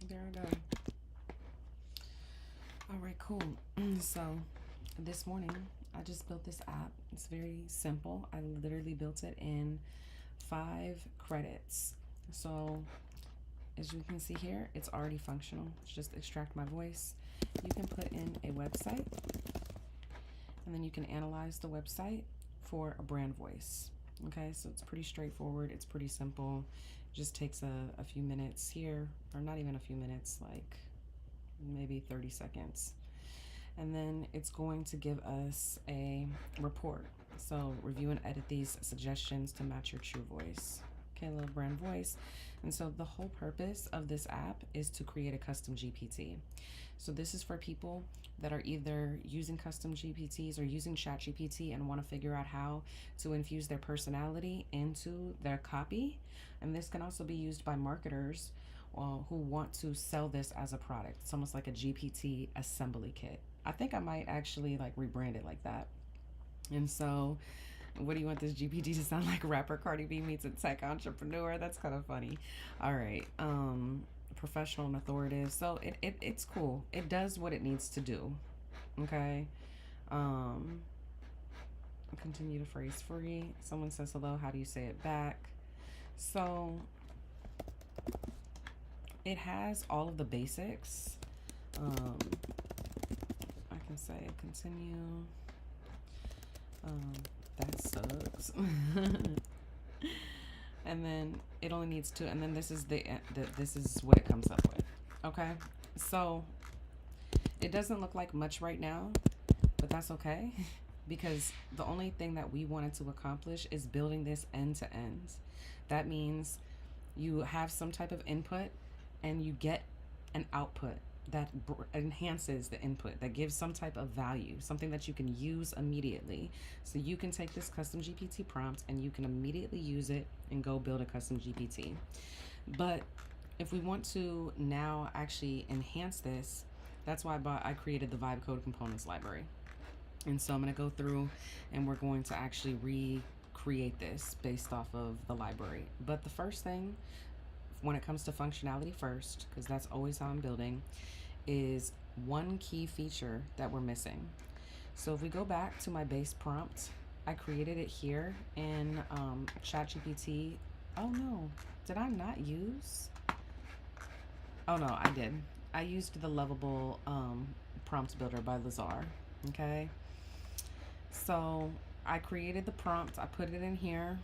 There I go. All right, cool. So this morning I just built this app. It's very simple. I literally built it in 5 credits. So as you can see here, it's already functional. It's just extract my voice. You can put in a website, and then you can analyze the website for a brand voice. Okay, so it's pretty straightforward. It's pretty simple. It just takes a few minutes here, or not even a few minutes, like maybe 30 seconds. And then it's going to give us a report. So review and edit these suggestions to match your true voice. Okay, a little brand voice. And so the whole purpose of this app is to create a custom GPT. So this is for people that are either using custom GPTs or using ChatGPT and want to figure out how to infuse their personality into their copy. And this can also be used by marketers who want to sell this as a product. It's almost like a GPT assembly kit. I think I might actually like rebrand it like that. And so, what do you want this GPT to sound like? Rapper Cardi B meets a tech entrepreneur. That's kind of funny. All right. Professional and authoritative. So it's cool. It does what it needs to do. Okay. Um, Continue to phrase free. Someone says hello. How do you say it back? So it has all of the basics. Um, I can say continue. Um, that sucks. And then it only needs two, and then this is this is what it comes up with. Okay, so it doesn't look like much right now, but that's okay because the only thing that we wanted to accomplish is building this end to end. That means you have some type of input and you get an output that enhances the input, that gives some type of value, something that you can use immediately. So you can take this custom GPT prompt and you can immediately use it and go build a custom GPT. But if we want to now actually enhance this, that's why I created the Vibe Code Components library. And so I'm going to go through and we're going to actually recreate this based off of the library. But the first thing, when it comes to functionality first, because that's always how I'm building, is one key feature that we're missing. So if we go back to my base prompt, I created it here in ChatGPT. Oh no, did I not use? Oh no, I did. I used the Lovable prompt builder by Lazar. Okay, so I created the prompt, I put it in here,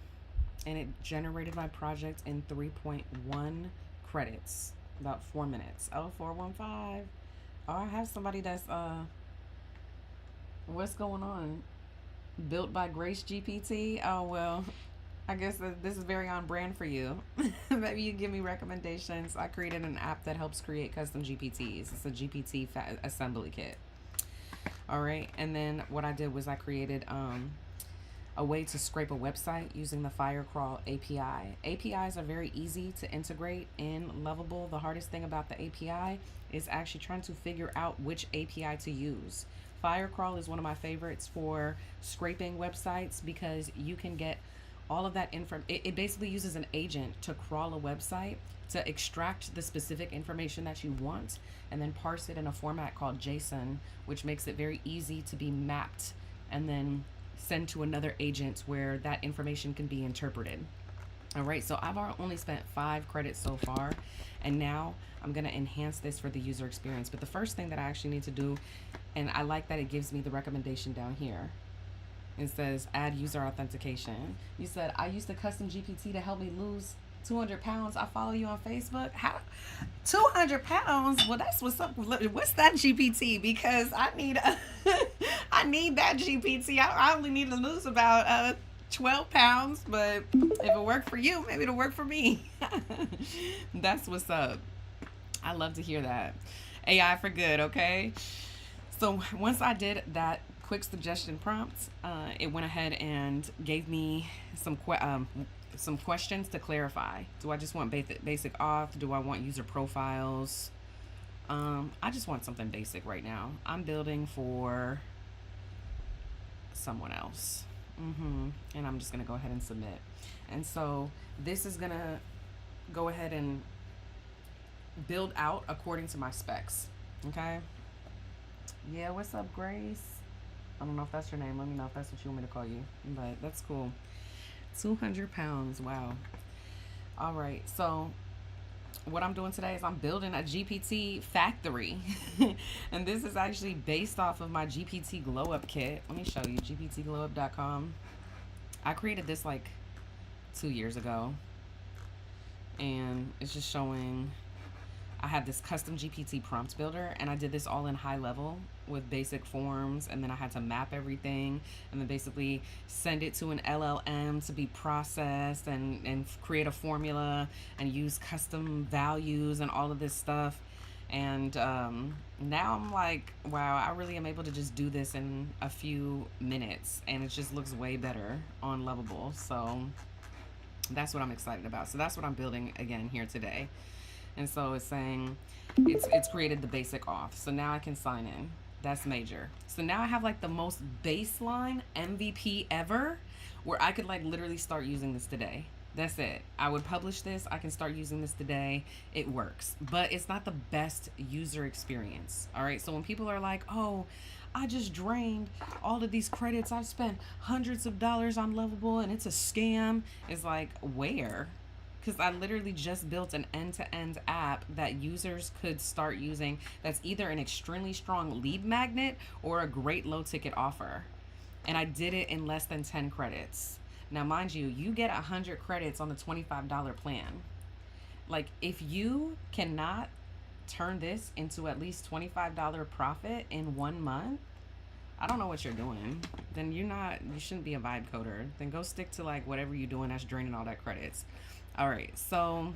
and it generated my project in 3.1 credits, about 4 minutes. Oh, 415. Oh, I have somebody that's what's going on? Built by Grace GPT. Oh well, I guess this is very on brand for you. Maybe you give me recommendations. I created an app that helps create custom GPTs. It's a GPT assembly kit. All right, and then what I did was I created a way to scrape a website using the Firecrawl API. APIs are very easy to integrate in Lovable. The hardest thing about the API is actually trying to figure out which API to use. Firecrawl is one of my favorites for scraping websites because you can get all of that info. It basically uses an agent to crawl a website to extract the specific information that you want and then parse it in a format called JSON, which makes it very easy to be mapped and then send to another agent where that information can be interpreted. All right, so I've only spent 5 credits so far, and now I'm gonna enhance this for the user experience. But the first thing that I actually need to do, and I like that it gives me the recommendation down here. It says add user authentication. You said I used the custom GPT to help me lose 200 pounds. I follow you on Facebook. How 200 pounds? Well, that's what's up. What's that GPT? Because I need I need that GPT. I only need to lose about 12 pounds, but if it worked for you, maybe it'll work for me. That's what's up. I love to hear that. AI for good, okay? So once I did that quick suggestion prompt, it went ahead and gave me some questions to clarify. Do I just want basic auth? Do I want user profiles? I just want something basic right now. I'm building for someone else. And I'm just gonna go ahead and submit. And so this is gonna go ahead and build out according to my specs. Okay. Yeah, what's up, Grace? I don't know if that's your name. Let me know if that's what you want me to call you. But that's cool. 200 pounds. Wow. All right. So, what I'm doing today is I'm building a GPT factory. And this is actually based off of my GPT Glow Up kit. Let me show you gptglowup.com. I created this like 2 years ago. And it's just showing I have this custom GPT prompt builder, and I did this all in high level with basic forms, and then I had to map everything and then basically send it to an LLM to be processed and create a formula and use custom values and all of this stuff. And now I'm like, wow, I really am able to just do this in a few minutes, and it just looks way better on Lovable. So that's what I'm excited about. So that's what I'm building again here today. And so it's saying it's created the basic auth. So now I can sign in. That's major. So now I have like the most baseline MVP ever, where I could like literally start using this today. That's it. I would publish this. I can start using this today. It works. But it's not the best user experience. All right. So when people are like, oh, I just drained all of these credits. I've spent hundreds of dollars on Lovable and it's a scam. It's like, where? Because I literally just built an end-to-end app that users could start using, that's either an extremely strong lead magnet or a great low ticket offer. And I did it in less than 10 credits. Now, mind you, you get 100 credits on the $25 plan. Like, if you cannot turn this into at least $25 profit in 1 month, I don't know what you're doing. Then you shouldn't be a vibe coder. Then go stick to like whatever you're doing that's draining all that credits. All right, so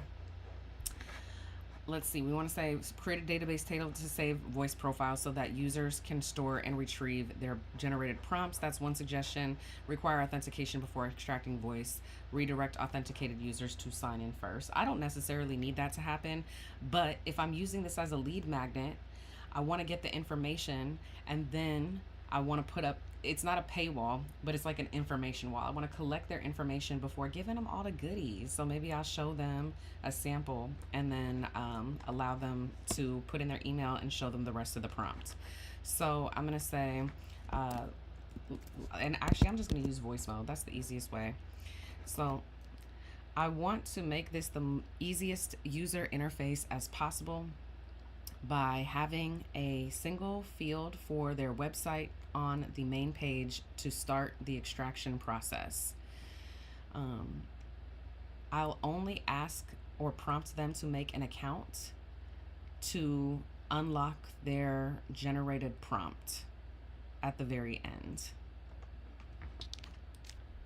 let's see. We want to say create a database table to save voice profiles so that users can store and retrieve their generated prompts. That's one suggestion. Require authentication before extracting voice. Redirect authenticated users to sign in first. I don't necessarily need that to happen, but if I'm using this as a lead magnet, I want to get the information, and then I want to put up, it's not a paywall, but it's like an information wall. I want to collect their information before giving them all the goodies. So maybe I'll show them a sample and then allow them to put in their email and show them the rest of the prompt. So I'm going to say, and actually I'm just going to use voice mode. That's the easiest way. So I want to make this the easiest user interface as possible by having a single field for their website on the main page to start the extraction process. I'll only ask or prompt them to make an account to unlock their generated prompt at the very end.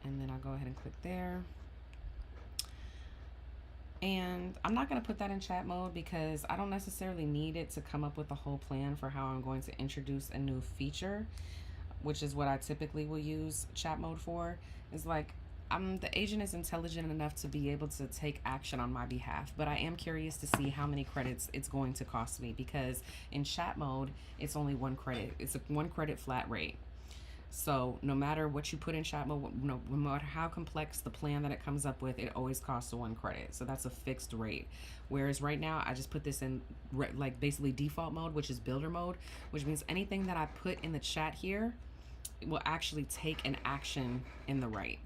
And then I'll go ahead and click there. And I'm not going to put that in chat mode because I don't necessarily need it to come up with a whole plan for how I'm going to introduce a new feature, which is what I typically will use chat mode for. It's like, the agent is intelligent enough to be able to take action on my behalf, but I am curious to see how many credits it's going to cost me, because in chat mode, it's only 1 credit. It's a 1 credit flat rate. So no matter what you put in chat mode, no matter how complex the plan that it comes up with, it always costs 1 credit. So that's a fixed rate. Whereas right now, I just put this in like basically default mode, which is builder mode, which means anything that I put in the chat here will actually take an action in the right.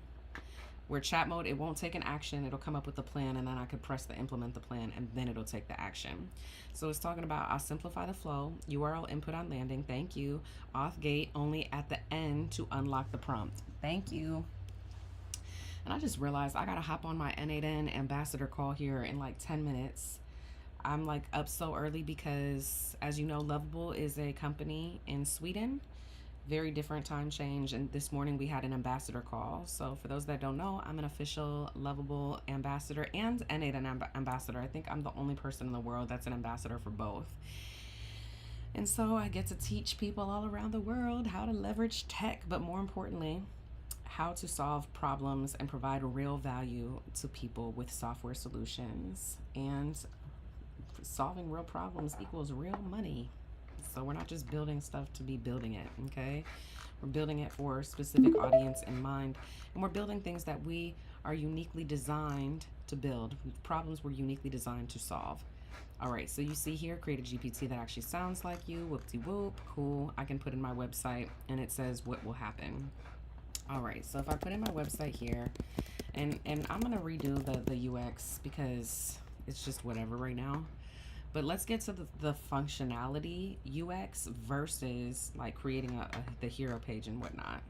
Where chat mode, it won't take an action. It'll come up with the plan, and then I could press the implement the plan, and then it'll take the action. So it's talking about, I'll simplify the flow, URL input on landing, thank you. Auth gate only at the end to unlock the prompt. Thank you. And I just realized I gotta hop on my N8N ambassador call here in like 10 minutes. I'm like up so early because, as you know, Lovable is a company in Sweden. Very different time change, and this morning we had an ambassador call. So for those that don't know, I'm an official Lovable ambassador and N8N ambassador. I think I'm the only person in the world that's an ambassador for both. And so I get to teach people all around the world how to leverage tech, but more importantly, how to solve problems and provide real value to people with software solutions. And solving real problems equals real money. So we're not just building stuff to be building it, okay? We're building it for a specific audience in mind. And we're building things that we are uniquely designed to build, problems we're uniquely designed to solve. All right, so you see here, create a GPT that actually sounds like you. Whoop-de-whoop, cool. I can put in my website and it says what will happen. All right, so if I put in my website here, and I'm gonna redo the UX because it's just whatever right now. But let's get to the functionality UX versus like creating the hero page and whatnot.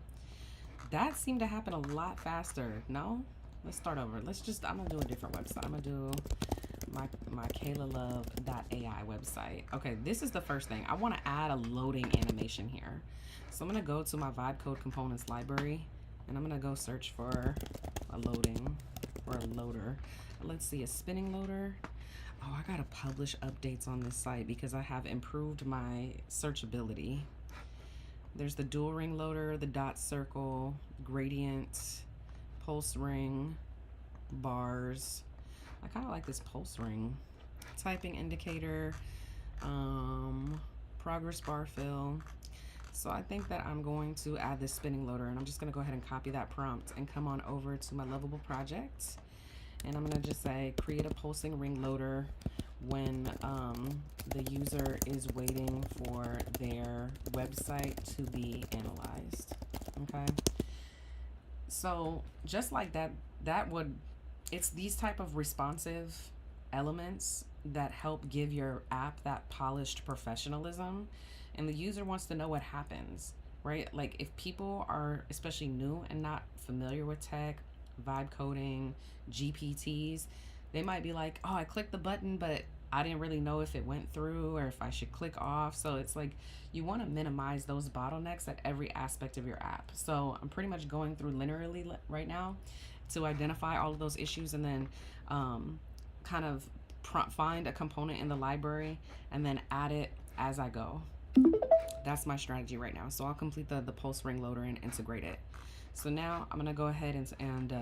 That seemed to happen a lot faster. No? Let's start over. I'm gonna do a different website. I'm gonna do my KaylaLove.ai website. Okay, this is the first thing. I want to add a loading animation here. So I'm going to go to my vibe code components library and I'm going to go search for a loading or a loader. Let's see, a spinning loader. Oh, I got to publish updates on this site because I have improved my searchability. There's the dual ring loader, the dot circle, gradient, pulse ring, bars. I kind of like this pulse ring. Typing indicator, progress bar fill. So I think that I'm going to add this spinning loader, and I'm just going to go ahead and copy that prompt and come on over to my Lovable project. And I'm going to just say create a pulsing ring loader when the user is waiting for their website to be analyzed. Okay. So just like that, it's these type of responsive elements that help give your app that polished professionalism, and the user wants to know what happens, right? Like if people are especially new and not familiar with tech, vibe coding, GPTs, they might be like, oh, I clicked the button, but I didn't really know if it went through or if I should click off. So it's like you want to minimize those bottlenecks at every aspect of your app. So I'm pretty much going through linearly right now to identify all of those issues, and then kind of find a component in the library and then add it as I go. That's my strategy right now. So I'll complete the pulse ring loader and integrate it. So now I'm gonna go ahead and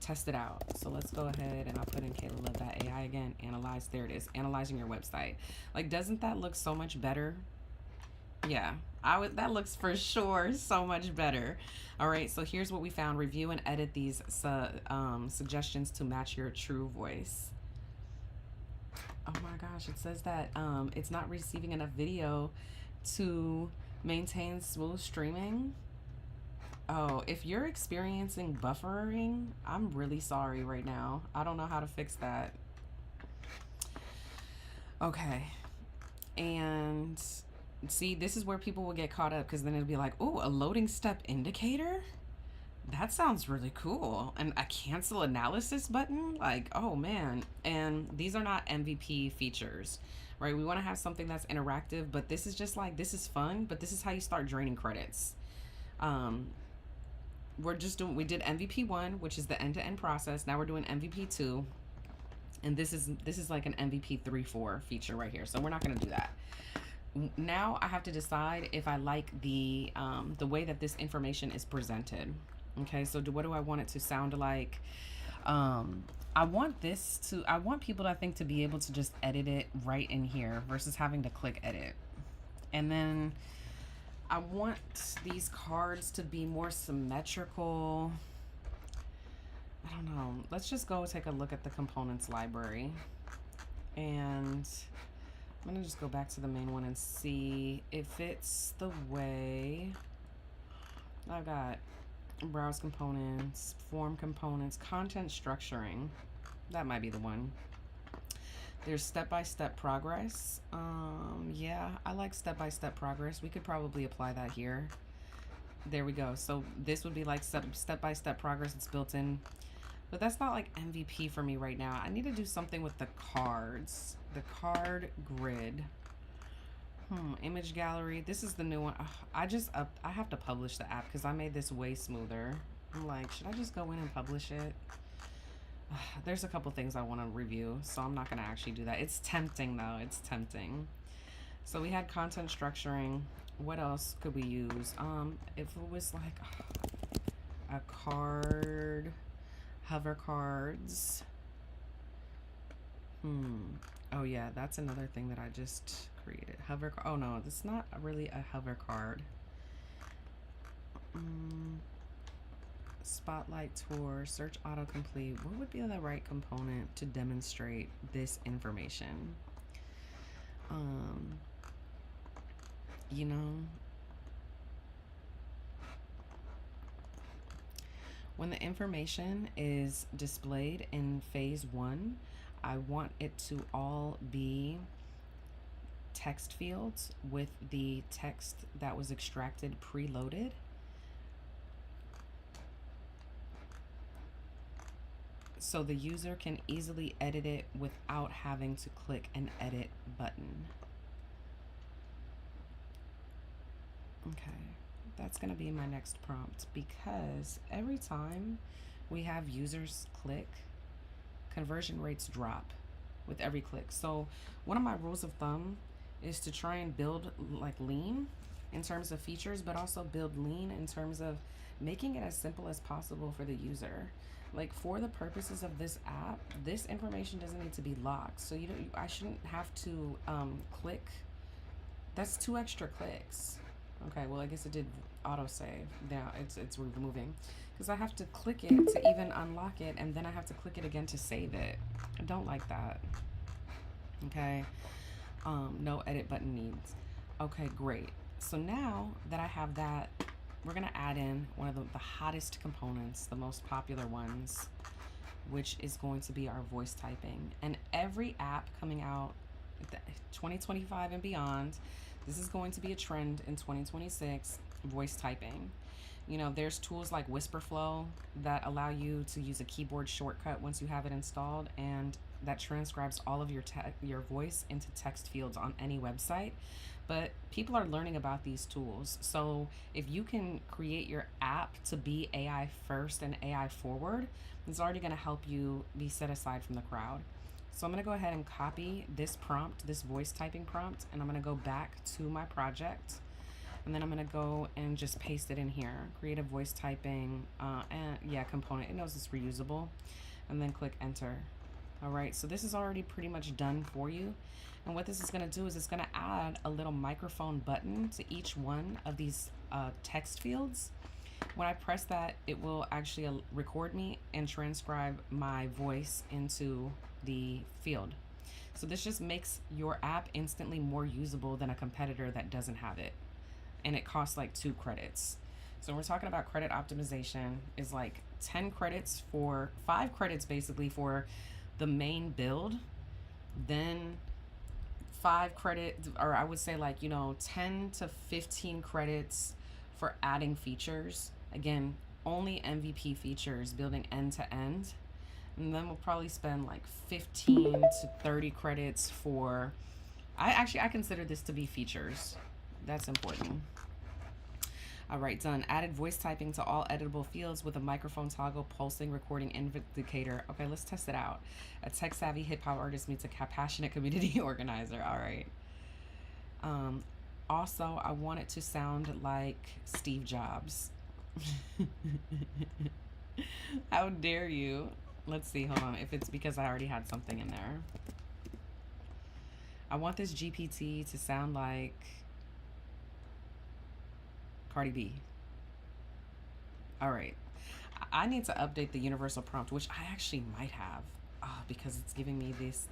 test it out. So let's go ahead and I'll put in KaylaLove.ai again, analyze, there it is, analyzing your website. Like, doesn't that look so much better? Yeah, that looks for sure so much better. All right, so here's what we found. Review and edit these suggestions to match your true voice. Oh my gosh, it says that it's not receiving enough video to maintain smooth streaming. Oh, if you're experiencing buffering, I'm really sorry right now. I don't know how to fix that. Okay, and see, this is where people will get caught up, because then it'll be like, oh, a loading step indicator? That sounds really cool. And a cancel analysis button? Like, oh man. And these are not MVP features, right? We want to have something that's interactive, but this is just like, this is fun, but this is how you start draining credits. We did MVP 1, which is the end-to-end process. Now we're doing MVP 2. And this is like an MVP 3-4 feature right here. So we're not going to do that. Now I have to decide if I like the way that this information is presented. Okay, so what do I want it to sound like? I want people, I think, to be able to just edit it right in here versus having to click edit. And then I want these cards to be more symmetrical. I don't know. Let's just go take a look at the components library. And I'm going to just go back to the main one and see if it's the way I've got browse components, form components, content structuring. That might be the one. There's step-by-step progress. Yeah, I like step-by-step progress. We could probably apply that here. There we go. So this would be like step-by-step progress. It's built in. But that's not like MVP for me right now. I need to do something with the cards. The card grid. Image gallery. This is the new one. I have to publish the app because I made this way smoother. I'm like, should I just go in and publish it? There's a couple things I want to review, so I'm not going to actually do that. It's tempting though. It's tempting. So we had content structuring. What else could we use? If it was like a card, hover cards. Oh yeah, that's another thing that I just created. Oh no, it's not really a hover card. Spotlight tour, search autocomplete. What would be the right component to demonstrate this information? Um, you know, when the information is displayed in phase one, I want it to all be text fields with the text that was extracted preloaded. So the user can easily edit it without having to click an edit button. Okay, that's gonna be my next prompt, because every time we have users click, conversion rates drop with every click. So one of my rules of thumb is to try and build like lean in terms of features, but also build lean in terms of making it as simple as possible for the user. Like, for the purposes of this app, this information doesn't need to be locked. So you don't, I shouldn't have to click. That's 2 extra clicks. Okay, well, I guess it did autosave. Now it's removing, because I have to click it to even unlock it, and then I have to click it again to save it. I don't like that. Okay, no edit button needs. Okay, great. So now that I have that, we're gonna add in one of the hottest components, the most popular ones, which is going to be our voice typing. And every app coming out 2025 and beyond, this is going to be a trend in 2026, voice typing. You know, there's tools like Whisperflow that allow you to use a keyboard shortcut once you have it installed, and that transcribes all of your voice into text fields on any website. But people are learning about these tools. So if you can create your app to be AI first and AI forward, it's already going to help you be set aside from the crowd. So I'm going to go ahead and copy this prompt, this voice typing prompt, and I'm going to go back to my project. And then I'm going to go and just paste it in here. Create a voice typing and yeah, component. It knows it's reusable. And then click enter. All right, so this is already pretty much done for you. And what this is going to do is it's going to add a little microphone button to each one of these text fields. When I press that, it will actually record me and transcribe my voice into the field. So this just makes your app instantly more usable than a competitor that doesn't have it. And it costs like 2 credits. So we're talking about credit optimization is like 10 credits for 5 credits basically for the main build, then 5 credit, or I would say like, 10 to 15 credits for adding features. Again, only MVP features, building end to end. And then we'll probably spend like 15 to 30 credits for, I consider this to be features. That's important. All right, done. Added voice typing to all editable fields with a microphone toggle pulsing recording indicator. Okay, let's test it out. A tech-savvy hip-hop artist meets a passionate community organizer. All right. Also, I want it to sound like Steve Jobs. How dare you? Let's see, hold on. If it's because I already had something in there. I want this GPT to sound like Cardi B. All right. I need to update the universal prompt, which I actually might have, because it's giving me this.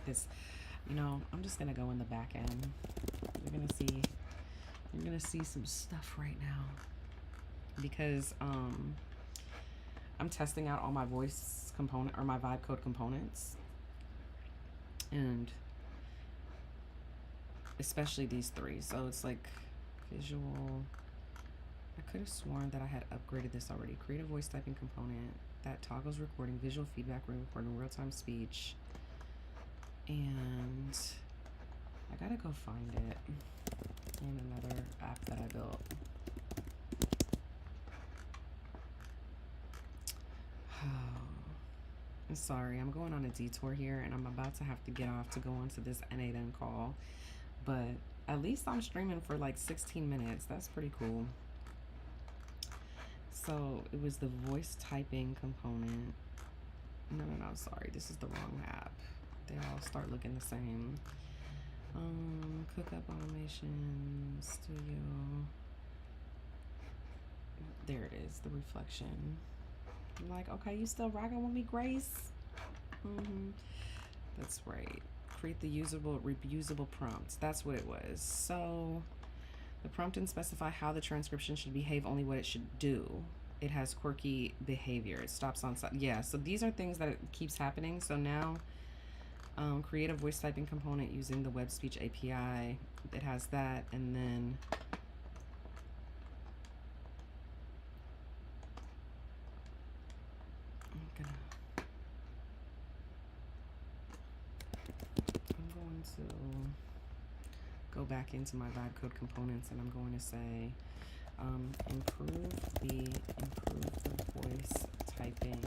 I'm just gonna go in the back end. You're gonna see some stuff right now, because I'm testing out all my voice component or my vibe code components, and especially these 3. So it's like visual. I could have sworn that I had upgraded this already. Create a voice typing component that toggles recording, visual feedback, recording, real-time speech. And I gotta go find it in another app that I built. I'm sorry, I'm going on a detour here, and I'm about to have to get off to go onto this N8N call. But at least I'm streaming for like 16 minutes. That's pretty cool. So it was the voice typing component. No, sorry, this is the wrong app. They all start looking the same. Cookup automation studio. There it is, the reflection. I'm like, okay, you still rocking with me, Grace? That's right. create the usable, reusable prompts. That's what it was. So the prompt didn't specify how the transcription should behave, only what it should do. It has quirky behavior. It stops on side. Yeah, so these are things that it keeps happening. So now, create a voice typing component using the web speech API. It has that, and then I'm going to go back into my vibe code components, and I'm going to say improve the voice typing